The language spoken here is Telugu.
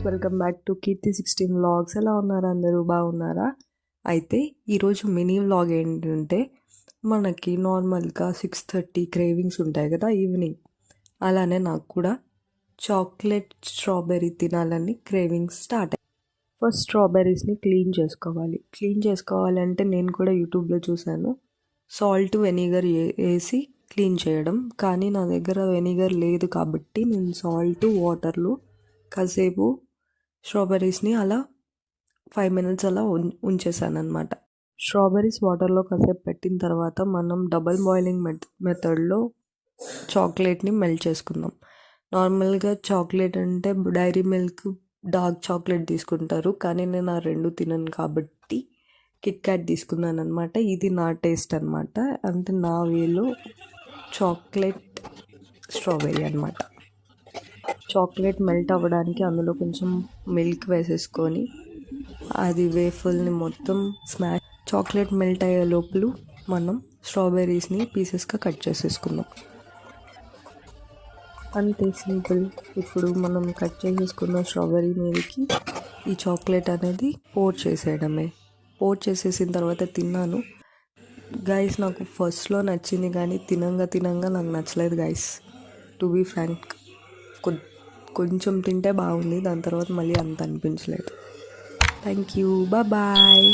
Welcome back to Keerthi 16 vlogs. ఎలా ఉన్నారు అందరూ? బాగున్నారా? అయితే ఈరోజు మినీ వ్లాగ్ ఏంటంటే, మనకి నార్మల్గా 6:30 క్రేవింగ్స్ ఉంటాయి కదా ఈవినింగ్. అలానే నాకు కూడా చాక్లెట్ స్ట్రాబెర్రీ తినాలని క్రేవింగ్స్ స్టార్ట్ అయ్యాయి. ఫస్ట్ స్ట్రాబెర్రీస్ని క్లీన్ చేసుకోవాలంటే నేను కూడా యూట్యూబ్లో చూశాను. సాల్ట్ వెనిగర్ వేసి క్లీన్ చేయడం, కానీ నా దగ్గర వెనిగర్ లేదు కాబట్టి నేను సాల్ట్ వాటర్లో కాసేపు స్ట్రాబెర్రీస్ని అలా 5 minutes అలా ఉంచేసాను అనమాట. స్ట్రాబెర్రీస్ వాటర్లో కాసేపు పెట్టిన తర్వాత మనం డబల్ బాయిలింగ్ మెథడ్లో చాక్లెట్ని మెల్ట్ చేసుకుందాం. నార్మల్గా చాక్లెట్ అంటే డైరీ మిల్క్, డార్క్ చాక్లెట్ తీసుకుంటారు, కానీ నేను ఆ రెండు తినను కాబట్టి కిట్ క్యాట్ తీసుకున్నాను అనమాట. ఇది నా టేస్ట్ అనమాట, అంటే నా వేలో చాక్లెట్ స్ట్రాబెర్రీ అనమాట. చాక్లెట్ మెల్ట్ అవ్వడానికి అందులో కొంచెం మిల్క్ వేసేసుకొని అది వేఫల్ని మొత్తం చాక్లెట్ మెల్ట్ అయ్యే లోపల మనం స్ట్రాబెర్రీస్ని పీసెస్గా కట్ చేసేసుకుందాం. అంతే, సింపుల్. ఇప్పుడు మనం కట్ చేసేసుకున్న స్ట్రాబెర్రీ మీదకి ఈ చాక్లెట్ అనేది పోర్ చేసేసిన తర్వాత తిన్నాను గైస్. నాకు ఫస్ట్లో నచ్చింది, కానీ తినంగా నాకు నచ్చలేదు గైస్, టు బీ ఫ్రాంక్. కొంచెం తింటే బాగుంది, దాని తర్వాత మళ్ళీ అంత అనిపించలేదు. Thank you, bye.